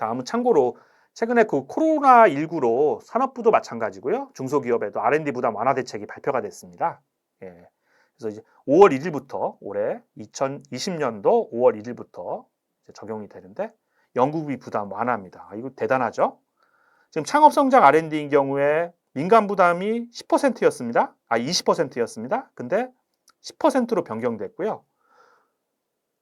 다음은 참고로 최근에 그 코로나19로 산업부도 마찬가지고요. 중소기업에도 R&D 부담 완화 대책이 발표가 됐습니다. 예. 그래서 이제 5월 1일부터 올해 2020년도 5월 1일부터 적용이 되는데 연구비 부담 완화입니다. 이거 대단하죠? 지금 창업성장 R&D인 경우에 민간 부담이 10%였습니다. 20%였습니다. 근데 10%로 변경됐고요.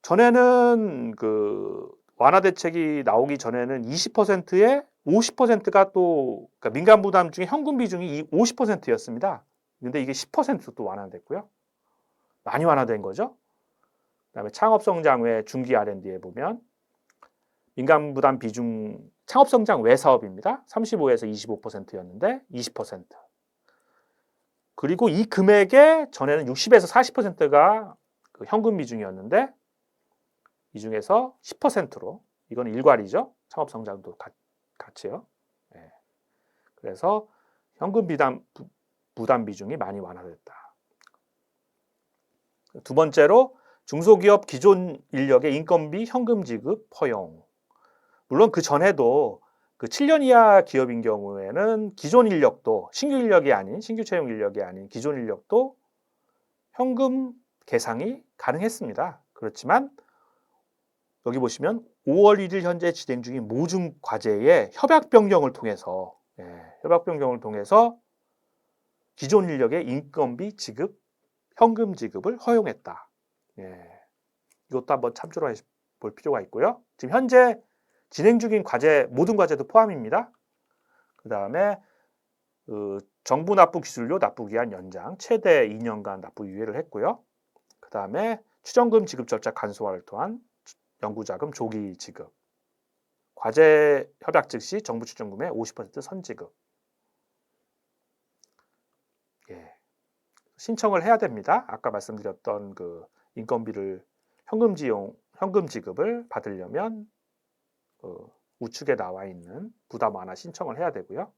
전에는 그 완화 대책이 나오기 전에는 20%에 50%가 또 그러니까 민간 부담 중에 현금 비중이 50%였습니다. 근데 이게 10%로 또 완화됐고요. 많이 완화된 거죠. 그다음에 창업성장 외 중기 R&D에 보면 민간 부담 비중 창업성장 외 사업입니다. 35에서 25%였는데 20%. 그리고 이 금액에 전에는 60에서 40%가 그 현금 비중이었는데 이 중에서 10%로 이건 일괄이죠. 창업성장도 같이요. 네. 그래서 현금 부담 비중이 많이 완화됐다. 두 번째로 중소기업 기존 인력의 인건비 현금 지급 허용. 물론 그 전에도 그 7년 이하 기업인 경우에는 기존 인력도 신규 인력이 아닌 신규 채용 인력이 아닌 기존 인력도 현금 계상이 가능했습니다. 그렇지만 여기 보시면 5월 1일 현재 진행 중인 모든 과제의 협약 변경을 통해서 기존 인력의 인건비 지급, 현금 지급을 허용했다. 이것도 한번 참조해 볼 필요가 있고요. 지금 현재 진행 중인 과제 모든 과제도 포함입니다. 그 다음에 정부 납부 기술료 납부 기한 연장 최대 2년간 납부 유예를 했고요. 그 다음에 추정금 지급 절차 간소화를 통한 연구자금 조기 지급, 과제 협약 즉시 정부 추정금의 50% 선지급. 신청을 해야 됩니다. 아까 말씀드렸던 그 인건비를 현금 지급을 받으려면 우측에 나와 있는 부담 완화 신청을 해야 되고요.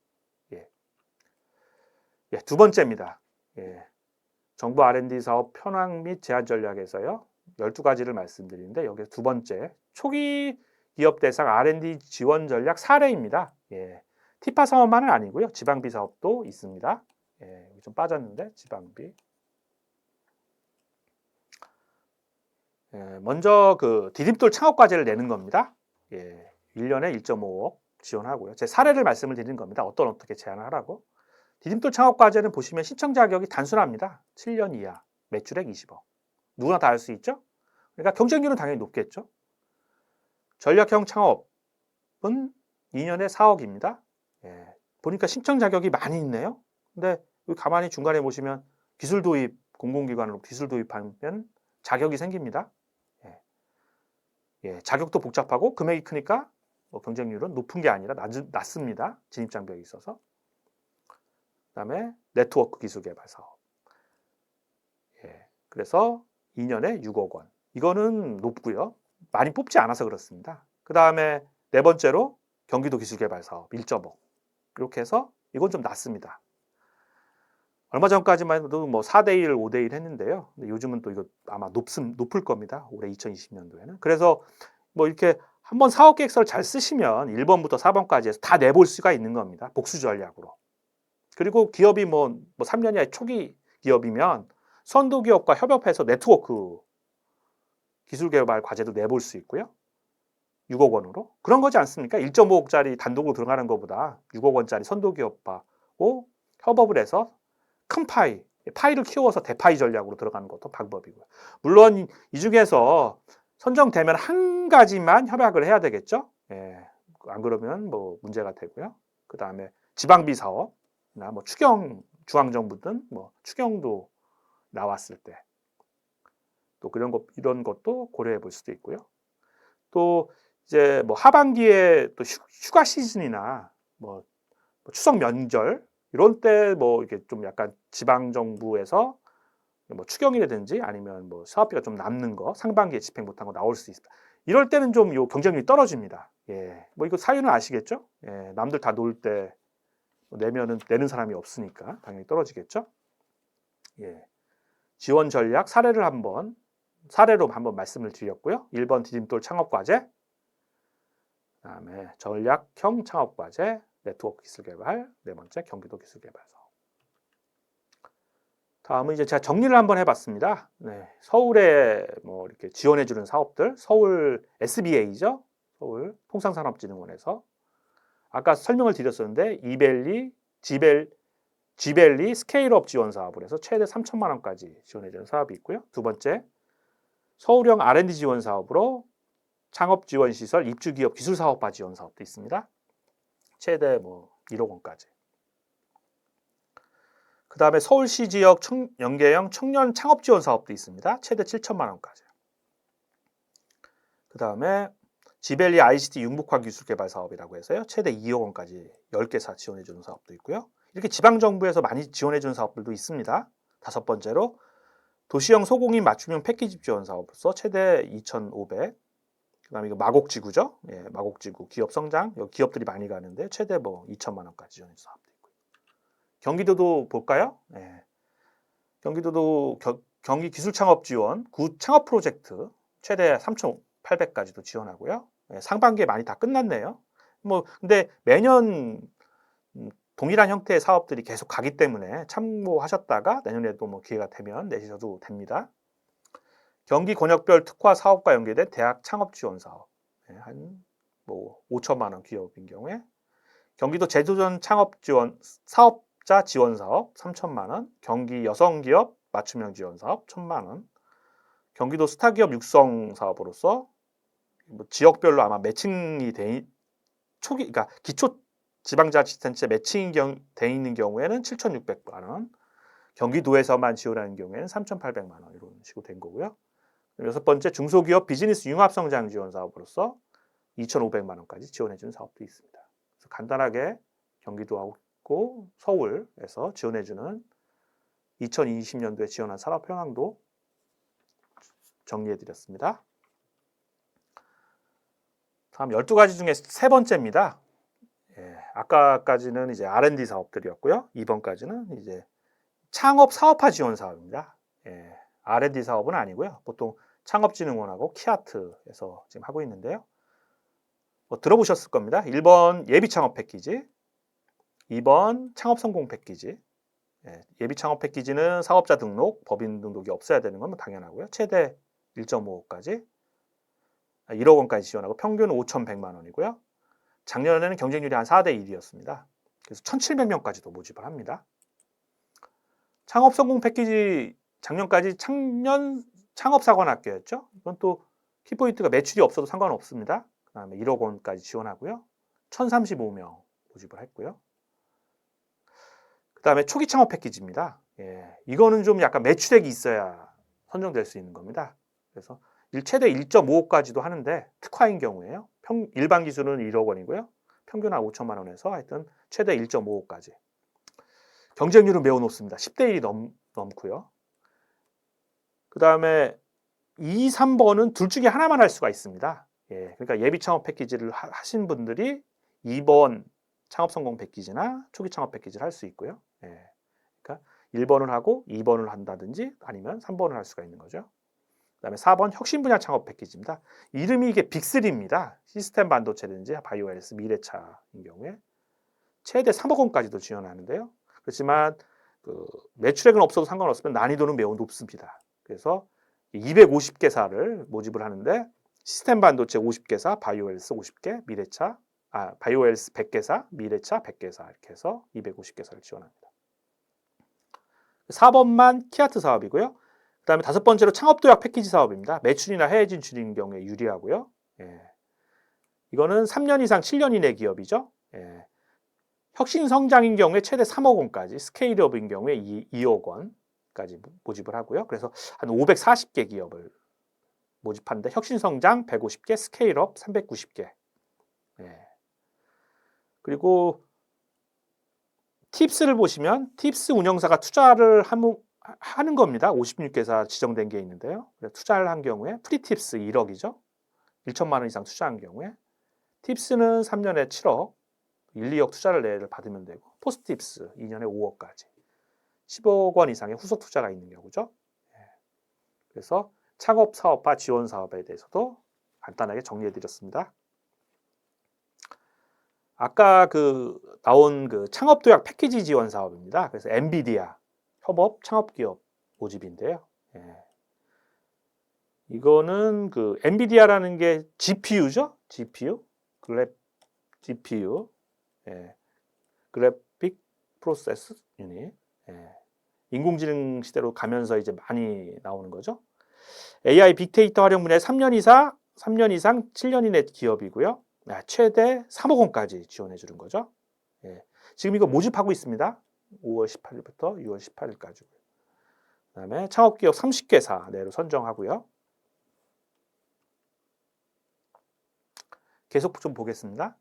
두 번째입니다. 정부 R&D 사업 편향 및 제한 전략에서요. 12가지를 말씀드리는데 여기 두 번째 초기 기업 대상 R&D 지원 전략 사례입니다. 티파 사업만은 아니고요. 지방비 사업도 있습니다. 좀 빠졌는데 지방비. 먼저 그 디딤돌 창업 과제를 내는 겁니다. 1년에 1.5억 지원하고요. 제 사례를 말씀을 드리는 겁니다. 어떻게 제안을 하라고. 디딤돌 창업 과제는 보시면 신청 자격이 단순합니다. 7년 이하, 매출액 20억. 누구나 다 할 수 있죠? 그러니까 경쟁률은 당연히 높겠죠. 전략형 창업은 2년에 4억입니다. 보니까 신청 자격이 많이 있네요. 근데 가만히 중간에 보시면 기술 도입, 공공기관으로 기술 도입하면 자격이 생깁니다. 자격도 복잡하고 금액이 크니까 경쟁률은 높은 게 아니라 낮습니다. 진입장벽이 있어서. 그다음에 네트워크 기술 개발 사업. 그래서 2년에 6억 원. 이거는 높고요. 많이 뽑지 않아서 그렇습니다. 그 다음에 네 번째로 경기도 기술 개발 사업 1.5. 이렇게 해서 이건 좀 낮습니다. 얼마 전까지만 해도 뭐 4대1, 5대1 했는데요. 근데 요즘은 또 이거 아마 높을 겁니다. 올해 2020년도에는. 그래서 뭐 이렇게 한번 사업 계획서를 잘 쓰시면 1번부터 4번까지 해서 다 내볼 수가 있는 겁니다. 복수 전략으로. 그리고 기업이 뭐 3년 이하의 초기 기업이면 선도 기업과 협업해서 네트워크 기술 개발 과제도 내볼 수 있고요. 6억 원으로. 그런 거지 않습니까? 1.5억짜리 단독으로 들어가는 것보다 6억 원짜리 선도 기업하고 협업을 해서 큰 파이를 키워서 대파이 전략으로 들어가는 것도 방법이고요. 물론 이 중에서 선정되면 한 가지만 협약을 해야 되겠죠. 안 그러면 뭐 문제가 되고요. 그 다음에 지방비 사업이나 뭐 추경 중앙정부 등 뭐 추경도 나왔을 때 또 이런 것도 고려해 볼 수도 있고요. 또 이제 뭐 하반기에 또 휴가 시즌이나 뭐 추석 명절 이런 때 뭐 이렇게 좀 약간 지방 정부에서 뭐 추경이라든지 아니면 뭐 사업비가 좀 남는 거 상반기에 집행 못한 거 나올 수 있다. 이럴 때는 좀 요 경쟁률이 떨어집니다. 뭐 이거 사유는 아시겠죠? 남들 다 놀 때 내면은 내는 사람이 없으니까 당연히 떨어지겠죠? 지원 전략 사례로 한번 말씀을 드렸고요. 1번 디딤돌 창업 과제, 그다음에 전략형 창업과제, 네트워크 기술 개발, 네 번째 경기도 기술 개발 사업. 다음은 이제 제가 정리를 한번 해봤습니다. 네, 서울에 뭐 이렇게 지원해주는 사업들, 서울 SBA죠. 서울 통상산업진흥원에서 아까 설명을 드렸었는데 지벨리 스케일업 지원 사업을 해서 최대 3천만 원까지 지원해주는 사업이 있고요. 두 번째 서울형 R&D 지원 사업으로 창업 지원 시설 입주 기업 기술 사업화 지원 사업도 있습니다. 최대 뭐 1억 원까지. 그 다음에 서울시 지역 연계형 청년 창업 지원 사업도 있습니다. 최대 7천만 원까지. 그 다음에 지벨리 ICT 융복화 기술 개발 사업이라고 해서요. 최대 2억 원까지 10개 지원해주는 사업도 있고요. 이렇게 지방정부에서 많이 지원해주는 사업들도 있습니다. 다섯 번째로 도시형 소공인 맞춤형 패키지 지원 사업으로서 최대 2,500. 그 다음에 이거 마곡지구죠. 예, 마곡지구 기업 성장. 여기 기업들이 많이 가는데 최대 뭐 2천만 원까지 지원해주는 사업도 있고요. 경기도도 볼까요? 예. 경기도도 경기 기술 창업 지원 구 창업 프로젝트 최대 3,800까지도 지원하고요. 예, 상반기에 많이 다 끝났네요. 뭐 근데 매년 동일한 형태의 사업들이 계속 가기 때문에 참고하셨다가 내년에도 뭐 기회가 되면 내셔도 됩니다. 경기 권역별 특화 사업과 연계된 대학 창업 지원 사업 한 뭐 5천만 원 기업인 경우에 경기도 제조전 창업 지원 사업자 지원 사업 3천만 원, 경기 여성 기업 맞춤형 지원 사업 1,000만 원, 경기도 스타 기업 육성 사업으로서 뭐 지역별로 아마 매칭이 돼 초기 그러니까 기초 지방자치단체 매칭이 돼 있는 경우에는 7,600만 원, 경기도에서만 지원하는 경우에는 3,800만 원 이런 식으로 된 거고요. 여섯 번째 중소기업 비즈니스 융합성장 지원 사업으로서 2,500만 원까지 지원해주는 사업도 있습니다. 그래서 간단하게 경기도하고 서울에서 지원해주는 2020년도에 지원한 산업 현황도 정리해드렸습니다. 다음 12가지 중에 세 번째입니다. 예, 아까까지는 이제 R&D 사업들이었고요. 이번까지는 이제 창업 사업화 지원 사업입니다. 예, R&D 사업은 아니고요. 보통 창업진흥원하고 키아트에서 지금 하고 있는데요. 뭐 들어보셨을 겁니다. 1번 예비창업 패키지, 2번 창업성공 패키지. 예, 예비창업 패키지는 사업자 등록, 법인 등록이 없어야 되는 건 뭐 당연하고요. 최대 1.5억까지 1억 원까지 지원하고 평균은 5,100만 원이고요. 작년에는 경쟁률이 한 4대 1이었습니다. 그래서 1,700명까지도 모집을 합니다. 창업성공 패키지 작년까지 청년 창업사관학교였죠. 이건 또 키포인트가 매출이 없어도 상관없습니다. 그 다음에 1억 원까지 지원하고요. 1,035명 모집을 했고요. 그 다음에 초기 창업 패키지입니다. 예, 이거는 좀 약간 매출액이 있어야 선정될 수 있는 겁니다. 그래서 최대 1.5억까지도 하는데 특화인 경우에요. 일반 기준은 1억 원이고요. 평균 한 5천만 원에서 하여튼 최대 1.5억까지. 경쟁률은 매우 높습니다. 10대 1이 넘고요. 그 다음에 2, 3번은 둘 중에 하나만 할 수가 있습니다. 예, 그러니까 예비 창업 패키지를 하신 분들이 2번 창업 성공 패키지나 초기 창업 패키지를 할 수 있고요. 예, 그러니까 1번을 하고 2번을 한다든지 아니면 3번을 할 수가 있는 거죠. 그다음에 4번 혁신 분야 창업 패키지입니다. 이름이 이게 빅3입니다. 시스템 반도체든지 바이오헬스, 미래차인 경우에 최대 3억 원까지도 지원하는데요. 그렇지만 그 매출액은 없어도 상관없으면 난이도는 매우 높습니다. 그래서 250개사를 모집을 하는데 시스템 반도체 50개사, 바이오헬스 50개, 바이오헬스 100개사, 미래차 100개사 이렇게 해서 250개사를 지원합니다. 4번만 키아트 사업이고요. 그 다음에 다섯 번째로 창업도약 패키지 사업입니다. 매출이나 해외 진출인 경우에 유리하고요. 예. 이거는 3년 이상 7년 이내 기업이죠. 예. 혁신 성장인 경우에 최대 3억 원까지, 스케일업인 경우에 2억 원까지 모집을 하고요. 그래서 한 540개 기업을 모집하는데 혁신 성장 150개, 스케일업 390개. 예. 그리고 팁스를 보시면 팁스 운영사가 투자를 하는 겁니다. 56개사 지정된 게 있는데요. 투자를 한 경우에 프리팁스 1억이죠. 1천만 원 이상 투자한 경우에 팁스는 3년에 7억, 1, 2억 투자를 받으면 되고 포스팁스 2년에 5억까지 10억 원 이상의 후속 투자가 있는 경우죠. 그래서 창업 사업화 지원 사업에 대해서도 간단하게 정리해 드렸습니다. 아까 나온 창업 도약 패키지 지원 사업입니다. 그래서 엔비디아 협업 창업 기업 모집인데요. 예. 이거는 엔비디아라는 게 GPU죠? GPU? GPU. 예. 그래픽 프로세스 유닛. 예. 인공지능 시대로 가면서 이제 많이 나오는 거죠. AI 빅데이터 활용 분야에 3년 이상 7년 이내 기업이고요. 최대 3억 원까지 지원해 주는 거죠. 예. 지금 이거 모집하고 있습니다. 5월 18일부터 6월 18일까지. 그다음에 창업기업 30개사 내로 선정하고요. 계속 좀 보겠습니다.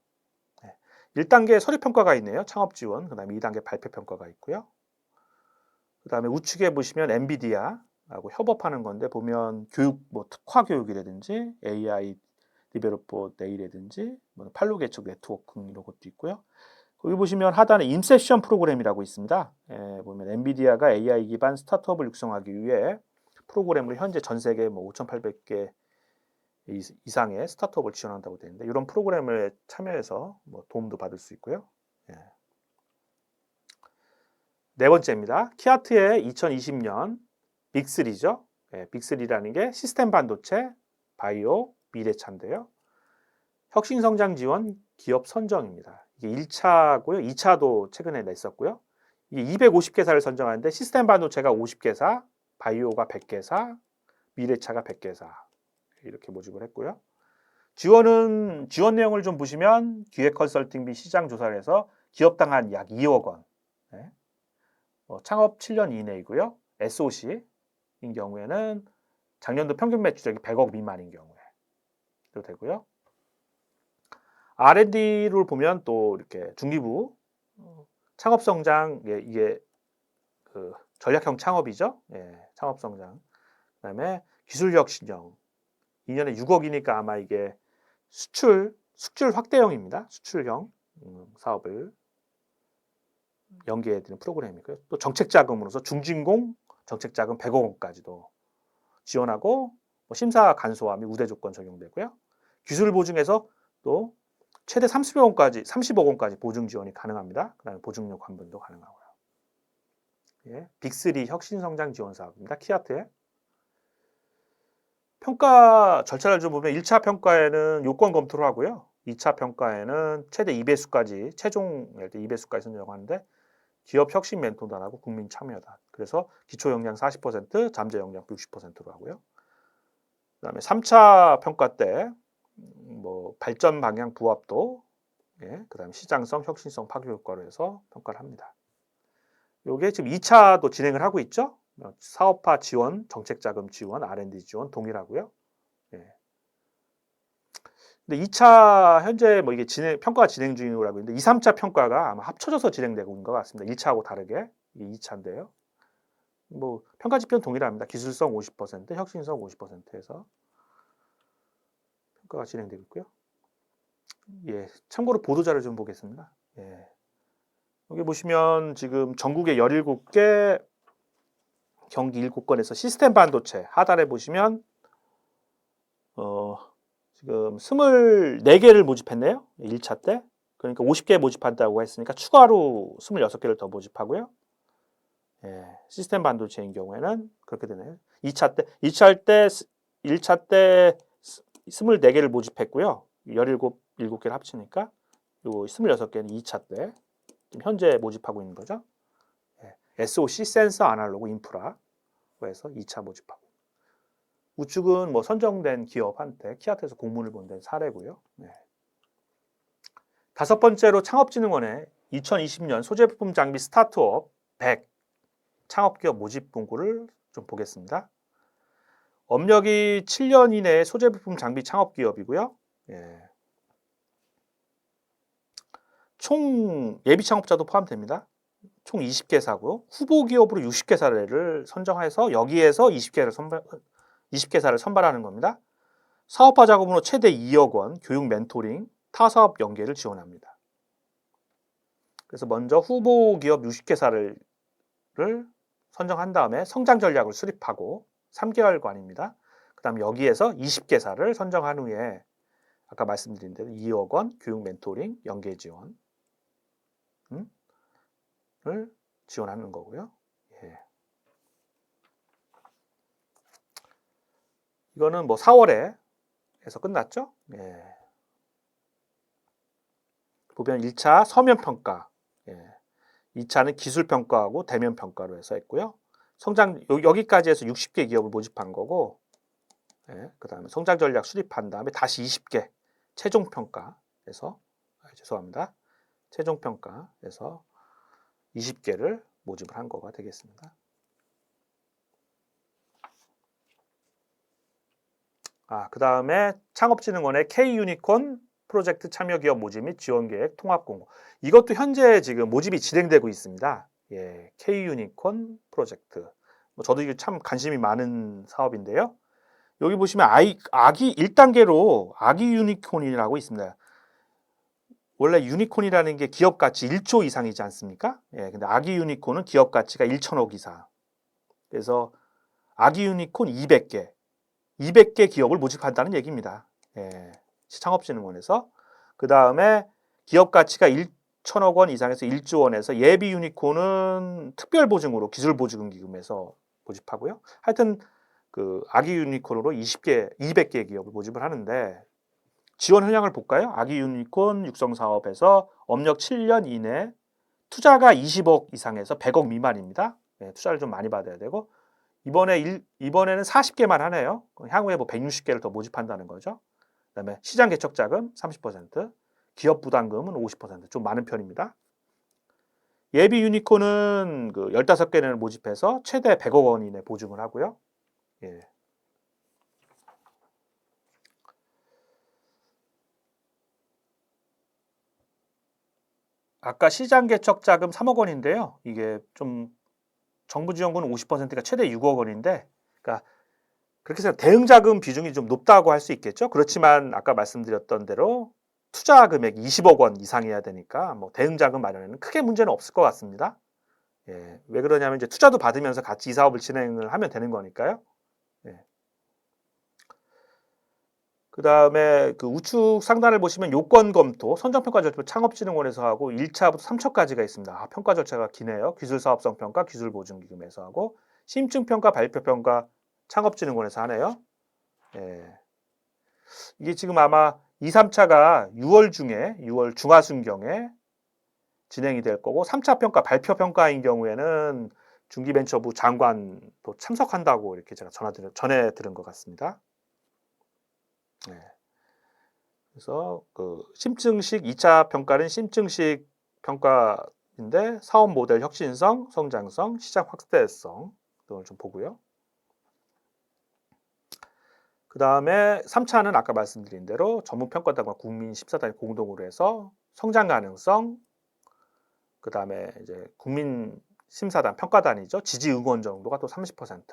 1단계 서류평가가 있네요. 창업지원. 그 다음에 2단계 발표평가가 있고요. 그 다음에 우측에 보시면 엔비디아하고 협업하는 건데 보면 교육, 특화 교육이라든지 AI 디벨로퍼 데이라든지 팔로 개척 네트워킹 이런 것도 있고요. 거기 보시면 하단에 인셉션 프로그램이라고 있습니다. 보면 엔비디아가 AI 기반 스타트업을 육성하기 위해 프로그램을 현재 전 세계 5,800개 이상의 스타트업을 지원한다고 되어 있는데 이런 프로그램에 참여해서 도움도 받을 수 있고요. 네 번째입니다. 키아트의 2020년 빅3죠. 빅3라는 게 시스템 반도체, 바이오, 미래차인데요. 혁신성장 지원 기업 선정입니다. 이게 1차고요. 2차도 최근에 냈었고요. 이게 250개사를 선정하는데 시스템 반도체가 50개사, 바이오가 100개사, 미래차가 100개사 이렇게 모집을 했고요. 지원 내용을 좀 보시면 기획 컨설팅비 시장 조사를 해서 기업당 약 2억 원. 창업 7년 이내이고요. SOC인 경우에는 작년도 평균 매출액이 100억 미만인 경우에 도 되고요. R&D를 보면 또 이렇게 중기부 창업 성장 이게 전략형 창업이죠. 창업 성장. 그다음에 기술력 신형 2년에 6억이니까 아마 이게 수출 확대형입니다. 수출형 사업을 연계해드리는 프로그램이고요. 또 정책자금으로서 중진공 정책자금 100억 원까지도 지원하고 심사 간소화 및 우대 조건 적용되고요. 기술 보증에서 또 최대 30억 원까지 보증 지원이 가능합니다. 그다음에 보증료 환분도 가능하고요. 빅3 혁신성장 지원 사업입니다. 키아트에. 평가 절차를 좀 보면 1차 평가에는 요건 검토를 하고요. 2차 평가에는 최대 2배수까지 최종 2배수까지 선정하는데 기업 혁신 멘토단하고 국민 참여단. 그래서 기초 역량 40%, 잠재 역량 60%로 하고요. 그다음에 3차 평가 때 발전 방향 부합도, 그다음에 시장성, 혁신성 파괴 효과로 해서 평가를 합니다. 요게 지금 2차도 진행을 하고 있죠. 사업화 지원, 정책자금 지원, R&D 지원 동일하고요. 근데 2차 현재 이게 평가가 진행 중이라고 있는데 2, 3차 평가가 아마 합쳐져서 진행되고 있는 것 같습니다. 1차하고 다르게 이게 2차인데요. 평가 지표는 동일합니다. 기술성 50%, 혁신성 50%에서 평가가 진행되고 있고요. 참고로 보도자를 좀 보겠습니다. 여기 보시면 지금 전국에 17개, 경기 7건에서 시스템 반도체 하단에 보시면 지금 24개를 모집했네요. 1차 때. 그러니까 50개 모집한다고 했으니까 추가로 26개를 더 모집하고요. 시스템 반도체인 경우에는 그렇게 되네요. 1차 때 1차 때 24개를 모집했고요. 7개를 합치니까 요 26개는 2차 때 현재 모집하고 있는 거죠. SOC 센서 아날로그 인프라 에서 2차 모집하고. 우측은 선정된 기업한테 키아트에서 공문을 보낸 사례고요. 다섯 번째로 창업진흥원의 2020년 소재부품 장비 스타트업 100 창업기업 모집 공고를 좀 보겠습니다. 업력이 7년 이내의 소재부품 장비 창업기업이고요. 총 예비 창업자도 포함됩니다. 총 20개사고 후보 기업으로 60개사를 선정해서 여기에서 20개사를 선발하는 겁니다. 사업화 자금으로 최대 2억 원, 교육 멘토링, 타사업 연계를 지원합니다. 그래서 먼저 후보 기업 60개사를 선정한 다음에 성장 전략을 수립하고 3개월간입니다. 그 다음 여기에서 20개사를 선정한 후에 아까 말씀드린 대로 2억 원 교육 멘토링 연계 지원을 지원하는 거고요. 예. 이거는 뭐 4월에 해서 끝났죠. 예. 보면 1차 서면 평가, 예. 2차는 기술 평가하고 대면 평가로 해서 했고요. 여기까지 해서 60개 기업을 모집한 거고, 예. 그 다음에 성장 전략 수립한 다음에 다시 20개 최종 평가에서 죄송합니다. 최종 평가에서 20개를 모집을 한 거가 되겠습니다. 그 다음에 창업진흥원의 K유니콘 프로젝트 참여기업 모집 및 지원계획 통합공고. 이것도 현재 지금 모집이 진행되고 있습니다. 예, K유니콘 프로젝트. 저도 이게 참 관심이 많은 사업인데요. 여기 보시면 아기 1단계로 아기 유니콘이라고 있습니다. 원래 유니콘이라는 게 기업 가치 1조 이상이지 않습니까? 예, 근데 아기 유니콘은 기업 가치가 1천억 이상. 그래서 아기 유니콘 200개 기업을 모집한다는 얘기입니다. 예, 창업진흥원에서. 그 다음에 기업 가치가 1천억 원 이상에서 1조 원에서 예비 유니콘은 특별보증으로 기술보증기금에서 모집하고요. 하여튼 그 아기 유니콘으로 200개 기업을 모집을 하는데 지원 현황을 볼까요? 아기 유니콘 육성 사업에서 업력 7년 이내 투자가 20억 이상에서 100억 미만입니다. 예, 투자를 좀 많이 받아야 되고 이번에는 40개만 하네요. 향후에 뭐 160개를 더 모집한다는 거죠. 그다음에 시장 개척 자금 30%, 기업 부담금은 50%좀 많은 편입니다. 예비 유니콘은 그 15개를 모집해서 최대 100억 원 이내 보증을 하고요. 예. 아까 시장 개척 자금 3억 원인데요. 이게 좀 정부 지원금은 50%가 최대 6억 원인데, 그러니까 그렇게 해서 대응 자금 비중이 좀 높다고 할 수 있겠죠. 그렇지만 아까 말씀드렸던 대로 투자 금액 20억 원 이상이어야 되니까 뭐 대응 자금 마련에는 크게 문제는 없을 것 같습니다. 예, 왜 그러냐면 이제 투자도 받으면서 같이 이 사업을 진행을 하면 되는 거니까요. 예. 그 다음에 그 우측 상단을 보시면 요건 검토, 선정평가 절차 창업진흥원에서 하고 1차부터 3차까지가 있습니다. 평가 절차가 기네요. 기술사업성 평가, 기술보증기금에서 하고 심층평가, 발표평가 창업진흥원에서 하네요. 예. 이게 지금 아마 2, 3차가 6월 중하순경에 진행이 될 거고 3차 평가, 발표평가인 경우에는 중기벤처부 장관도 참석한다고 이렇게 제가 전해 들은 것 같습니다. 네. 그래서 그 심층식 2차 평가는 심층식 평가인데 사업 모델 혁신성, 성장성, 시장 확대성 등을 좀 보고요. 그 다음에 3차는 아까 말씀드린 대로 전문평가단과 국민심사단이 공동으로 해서 성장 가능성, 그 다음에 이제 국민심사단 평가단이죠. 지지 응원 정도가 또 30%.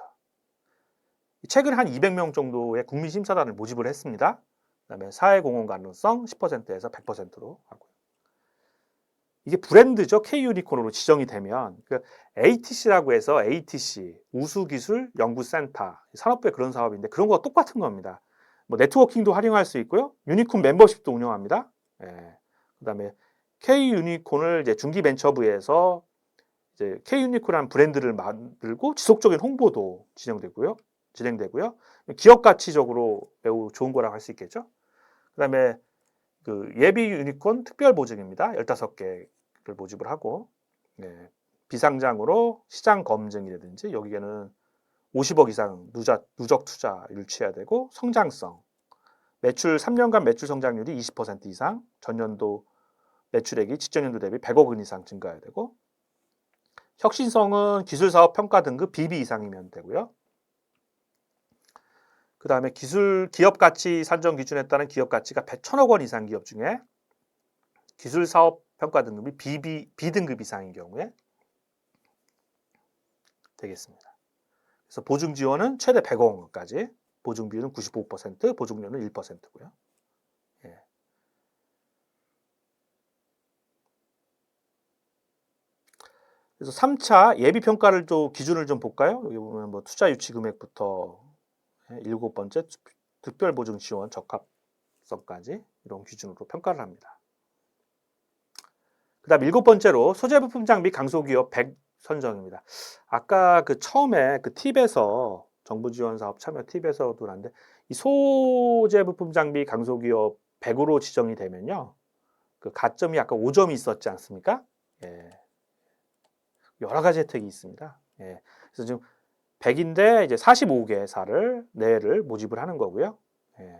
최근 한 200명 정도의 국민심사단을 모집을 했습니다. 그다음에 사회공헌 가능성 10%에서 100%로 하고요. 이게 브랜드죠. K유니콘으로 지정이 되면 그 ATC라고 해서 ATC 우수기술연구센터 산업부의 그런 사업인데 그런 거와 똑같은 겁니다. 뭐 네트워킹도 활용할 수 있고요. 유니콘 멤버십도 운영합니다. 예. 그다음에 K유니콘을 이제 중기벤처부에서 이제 K유니콘이라는 브랜드를 만들고 지속적인 홍보도 진행되고요. 기업 가치적으로 매우 좋은 거라고 할 수 있겠죠. 그다음에 그 예비 유니콘 특별 보증입니다. 15개를 모집을 하고 네, 비상장으로 시장 검증이라든지 여기에는 50억 이상 누적 투자를 취해야 되고 성장성 매출 3년간 매출 성장률이 20% 이상 전년도 매출액이 직전년도 대비 100억 원 이상 증가해야 되고 혁신성은 기술사업 평가 등급 BB 이상이면 되고요. 그 다음에 기업 가치 산정 기준에 따른 기업 가치가 1,000억 원 이상 기업 중에 기술 사업 평가 등급이 B등급 이상인 경우에 되겠습니다. 그래서 보증 지원은 최대 100억 원까지, 보증 비율은 95%, 보증료는 1%고요. 예. 그래서 3차 예비 평가를 좀 기준을 좀 볼까요? 여기 보면 투자 유치 금액부터 7번째 특별 보증 지원 적합성 중요성까지 이런 기준으로 평가를 합니다. 그 다음 7번째로 소재 부품 장비 강소기업 100 선정입니다. 아까 그 처음에 그 팁에서 정부 지원 사업 참여 팁에서도 나는데 이 소재 부품 장비 강소기업 100으로 지정이 되면요. 그 가점이 아까 5점이 있었지 않습니까? 예. 여러 가지 혜택이 있습니다. 예. 그래서 지금 100인데 이제 45개사를 내를 모집을 하는 거고요. 예.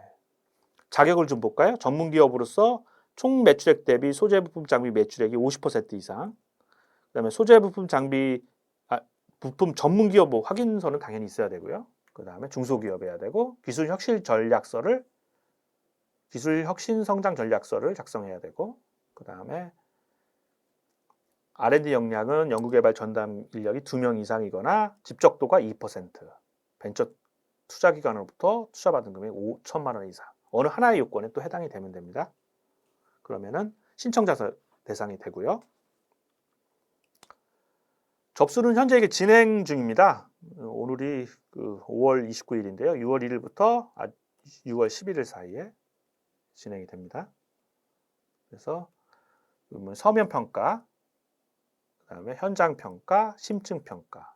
자격을 좀 볼까요? 전문 기업으로서 총 매출액 대비 소재 부품 장비 매출액이 50% 이상. 그다음에 소재 부품 장비 부품 전문 기업 뭐 확인서는 당연히 있어야 되고요. 그다음에 중소기업이어야 되고 기술 혁신 전략서를 기술 혁신 성장 전략서를 작성해야 되고 그다음에 R&D 역량은 연구개발 전담 인력이 2명 이상이거나 집적도가 2%, 벤처 투자기관으로부터 투자받은 금액 5천만 원 이상, 어느 하나의 요건에 또 해당이 되면 됩니다. 그러면은 신청자 대상이 되고요. 접수는 현재 이게 진행 중입니다. 오늘이 5월 29일인데요. 6월 1일부터 6월 11일 사이에 진행이 됩니다. 그래서 서면 평가, 그다음에 현장 평가, 심층 평가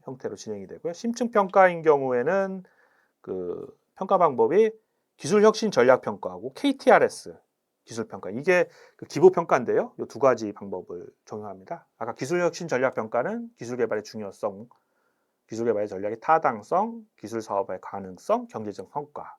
형태로 진행이 되고요. 심층 평가인 경우에는 그 평가 방법이 기술 혁신 전략 평가하고 KTRS 기술 평가 이게 그 기보 평가인데요. 이 두 가지 방법을 적용합니다. 아까 기술 혁신 전략 평가는 기술 개발의 중요성, 기술 개발의 전략의 타당성, 기술 사업의 가능성, 경제적 성과.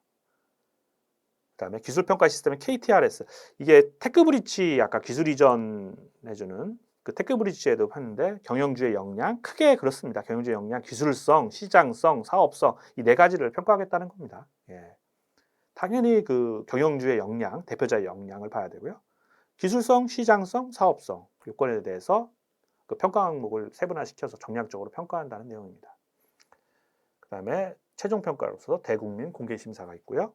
그다음에 기술 평가 시스템의 KTRS 이게 테크브리치 아까 기술 이전 해주는 그 테크브리치에도 하는데 경영주의 역량 크게 그렇습니다. 경영주의 역량, 기술성, 시장성, 사업성 이 네 가지를 평가하겠다는 겁니다. 예. 당연히 그 경영주의 역량, 대표자의 역량을 봐야 되고요. 기술성, 시장성, 사업성 요건에 대해서 그 평가 항목을 세분화시켜서 정량적으로 평가한다는 내용입니다. 그다음에 최종 평가로서 대국민 공개 심사가 있고요.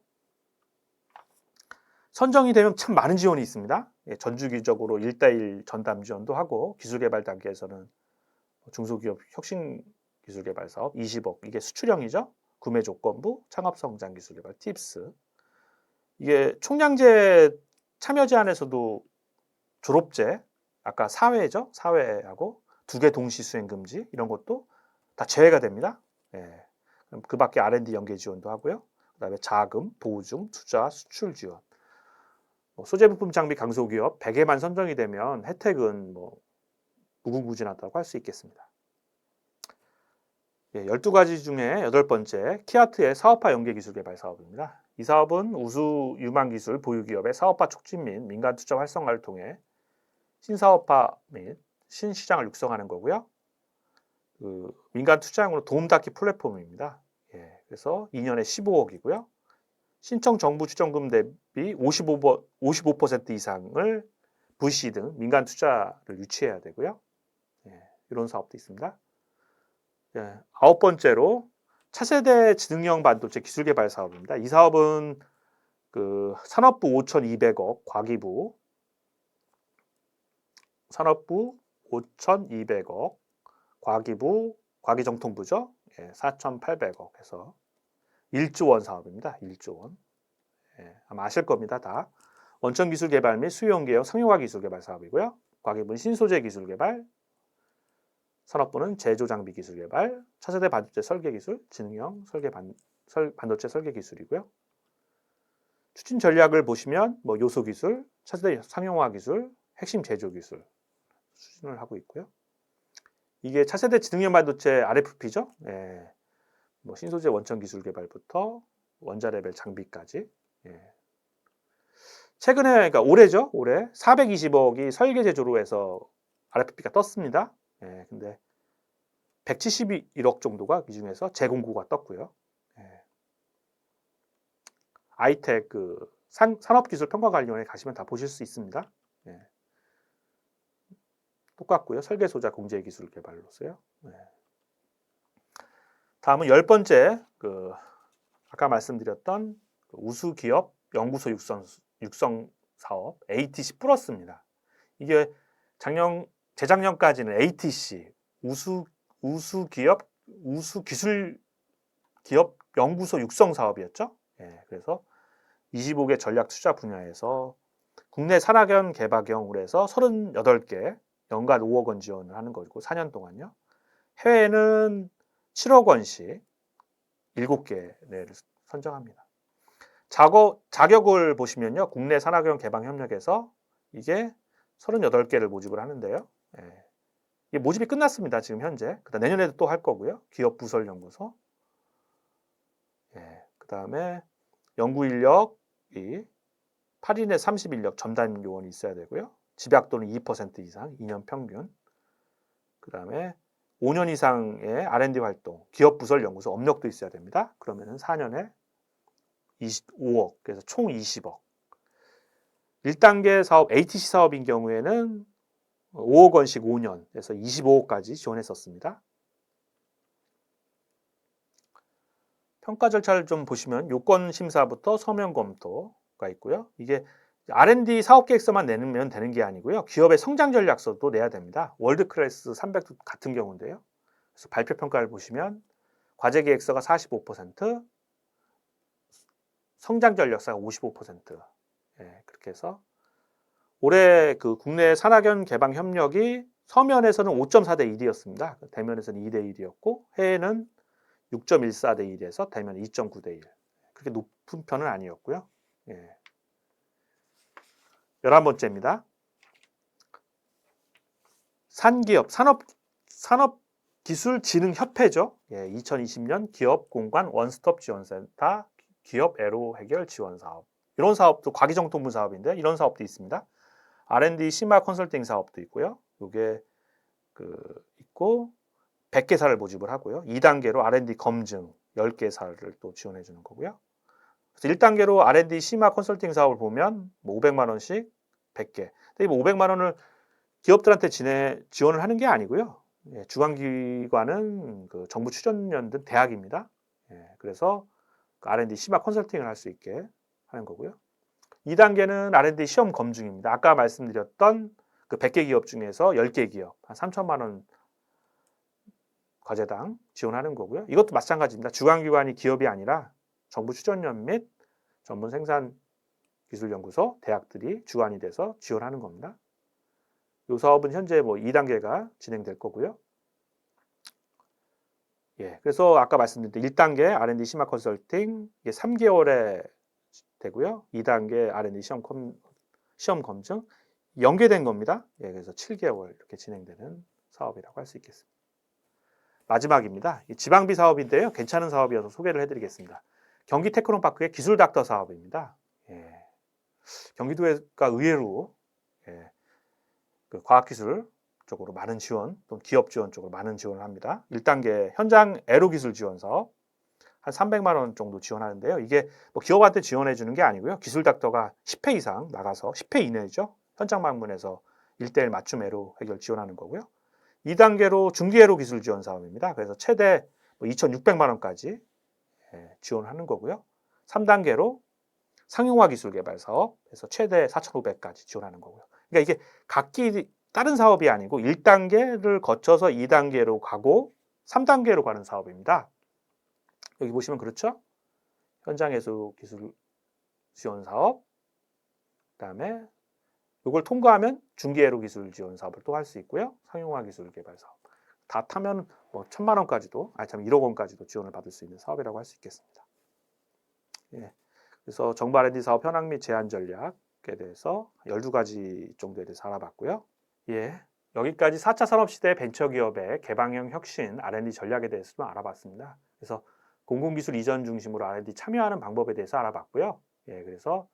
선정이 되면 참 많은 지원이 있습니다. 전주기적으로 1:1 전담 지원도 하고 기술개발 단계에서는 중소기업 혁신기술개발 사업 20억 이게 수출형이죠. 구매조건부, 창업성장기술개발 팁스 이게 총량제 참여 제한에서도 졸업제 아까 사회죠. 사회하고 2개 동시 수행 금지 이런 것도 다 제외가 됩니다. 예. 그럼 그 밖에 R&D 연계 지원도 하고요. 그다음에 자금, 보증, 투자, 수출 지원 소재 부품 장비 강소기업 100에만 선정이 되면 혜택은 뭐 무궁무진하다고 할 수 있겠습니다. 예, 12가지 중에 8번째 키아트의 사업화 연계 기술 개발 사업입니다. 이 사업은 우수 유망 기술 보유 기업의 사업화 촉진 및 민간 투자 활성화를 통해 신사업화 및 신시장을 육성하는 거고요. 그 민간 투자형으로 도움닫기 플랫폼입니다. 예, 그래서 2년에 15억이고요. 신청 정부 추정금 대비 55% 이상을 VC 등 민간 투자를 유치해야 되고요. 예, 이런 사업도 있습니다. 예, 9번째로 차세대 지능형 반도체 기술 개발 사업입니다. 이 사업은 그 산업부 5,200억, 과기부 산업부 5,200억, 과기부 과기정통부죠. 예, 4,800억 해서 1조 원 사업입니다. 1조 원. 예, 아마 아실 겁니다. 다. 원천 기술 개발 및 수용 개혁 상용화 기술 개발 사업이고요. 과기부는 신소재 기술 개발, 산업부는 제조 장비 기술 개발, 차세대 반도체 설계 기술, 지능형 반도체 설계 기술이고요. 추진 전략을 보시면 뭐 요소 기술, 차세대 상용화 기술, 핵심 제조 기술 추진을 하고 있고요. 이게 차세대 지능형 반도체 RFP죠. 예. 뭐 신소재 원천 기술 개발부터 원자 레벨 장비까지. 예. 최근에 그러니까 올해죠. 올해 420억이 설계 제조로 해서 RFP가 떴습니다. 예. 근데 171억 정도가 이 중에서 재공고가 떴고요. 예. 아이텍 그 산업기술평가관리원에 가시면 다 보실 수 있습니다. 예. 똑같고요. 설계소자 공제기술 개발로서요. 예. 다음은 10번째 그 아까 말씀드렸던 우수 기업 연구소 육성 사업 ATC 플러스입니다. 이게 재작년까지는 ATC 우수 기술 기업 연구소 육성 사업이었죠. 예, 그래서 25개 전략 투자 분야에서 국내 산학연 개발형으로 해서 38개 연간 5억 원 지원을 하는 거고 4년 동안요. 해외는 7억 원씩 7개를 선정합니다. 자격을 보시면요. 국내 산학연 개방협력에서 이게 38개를 모집을 하는데요. 예. 이게 모집이 끝났습니다. 지금 현재. 그다음 내년에도 또 할 거고요. 기업부설연구소. 예. 그다음에 연구 인력이 8인에 30인력 전담 요원이 있어야 되고요. 집약도는 2% 이상, 2년 평균. 그다음에 5년 이상의 R&D 활동, 기업부설연구소 업력도 있어야 됩니다. 그러면은 4년에 25억, 그래서 총 20억. 1단계 사업, ATC 사업인 경우에는 5억 원씩 5년에서 25억까지 지원했었습니다. 평가 절차를 좀 보시면 요건 심사부터 서면 검토가 있고요. 이게 R&D 사업 계획서만 내면 되는 게 아니고요. 기업의 성장 전략서도 내야 됩니다. 월드 클래스 300도 같은 경우인데요. 그래서 발표 평가를 보시면 과제 계획서가 45%, 성장 전략서가 55%. 예, 그렇게 해서 올해 그 국내 산학연 개방 협력이 서면에서는 5.4대 1이었습니다. 대면에서는 2대 1이었고 해외는 6.14대 1에서 대면 2.9대 1. 그렇게 높은 편은 아니었고요. 예. 11번째입니다. 산기업, 산업기술진흥협회죠. 예, 2020년 기업공관 원스톱 지원센터 기업 애로 해결 지원 사업. 이런 사업도 과기정통부 사업인데 이런 사업도 있습니다. R&D 심화 컨설팅 사업도 있고요. 이게 있고 100개사를 모집을 하고요. 2단계로 R&D 검증 10개사를 또 지원해 주는 거고요. 그래서 1단계로 R&D 심화 컨설팅 사업을 보면 뭐 500만 원씩 100개. 근데 뭐 500만 원을 기업들한테 지원을 하는 게 아니고요. 예, 주관기관은 그 정부 추천연 등 대학입니다. 예, 그래서 R&D 심화 컨설팅을 할 수 있게 하는 거고요. 2단계는 R&D 시험 검증입니다. 아까 말씀드렸던 그 100개 기업 중에서 10개 기업, 한 3천만 원 과제당 지원하는 거고요. 이것도 마찬가지입니다. 주관기관이 기업이 아니라 정부 추천연 및 전문 생산기술연구소, 대학들이 주관이 돼서 지원하는 겁니다. 이 사업은 현재 뭐 2단계가 진행될 거고요. 예, 그래서 아까 말씀드린 1단계 R&D 심화 컨설팅 이게 3개월에 되고요. 2단계 R&D 시험 검증 연계된 겁니다. 예, 그래서 7개월 이렇게 진행되는 사업이라고 할 수 있겠습니다. 마지막입니다. 지방비 사업인데요. 괜찮은 사업이어서 소개를 해드리겠습니다. 경기 테크노파크의 기술 닥터 사업입니다. 예, 경기도가 의외로 예, 그 과학기술 쪽으로 많은 지원, 또는 기업 지원 쪽으로 많은 지원을 합니다. 1단계 현장 애로기술 지원 사업 한 300만 원 정도 지원하는데요. 이게 뭐 기업한테 지원해 주는 게 아니고요. 기술 닥터가 10회 이상 나가서 10회 이내죠. 현장 방문해서 1대1 맞춤 애로 해결 지원하는 거고요. 2단계로 중기 애로 기술 지원 사업입니다. 그래서 최대 2,600만 원까지 지원하는 거고요. 3단계로 상용화 기술 개발 사업에서 최대 4,500까지 지원하는 거고요. 그러니까 이게 각기 다른 사업이 아니고 1단계를 거쳐서 2단계로 가고 3단계로 가는 사업입니다. 여기 보시면 그렇죠? 현장에서 기술 지원 사업, 그다음에 이걸 통과하면 중기애로 기술 지원 사업을 또 할 수 있고요. 상용화 기술 개발 사업. 다 타면 뭐 1,000만 원까지도, 1억 원까지도 지원을 받을 수 있는 사업이라고 할 수 있겠습니다. 예. 그래서 정부 R&D 사업 현황 및 제한 전략에 대해서 12가지 정도에 대해서 알아봤고요. 예. 여기까지 4차 산업시대 벤처기업의 개방형 혁신 R&D 전략에 대해서 좀 알아봤습니다. 그래서 공공기술 이전 중심으로 R&D 참여하는 방법에 대해서 알아봤고요. 예, 그래서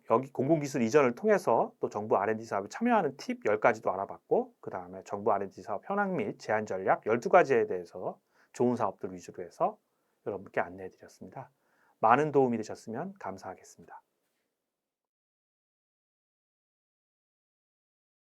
여기 공공기술 이전을 통해서 또 정부 R&D 사업에 참여하는 팁 10가지도 알아봤고, 그 다음에 정부 R&D 사업 현황 및 제한 전략 12가지에 대해서 좋은 사업들 위주로 해서 여러분께 안내해 드렸습니다. 많은 도움이 되셨으면 감사하겠습니다.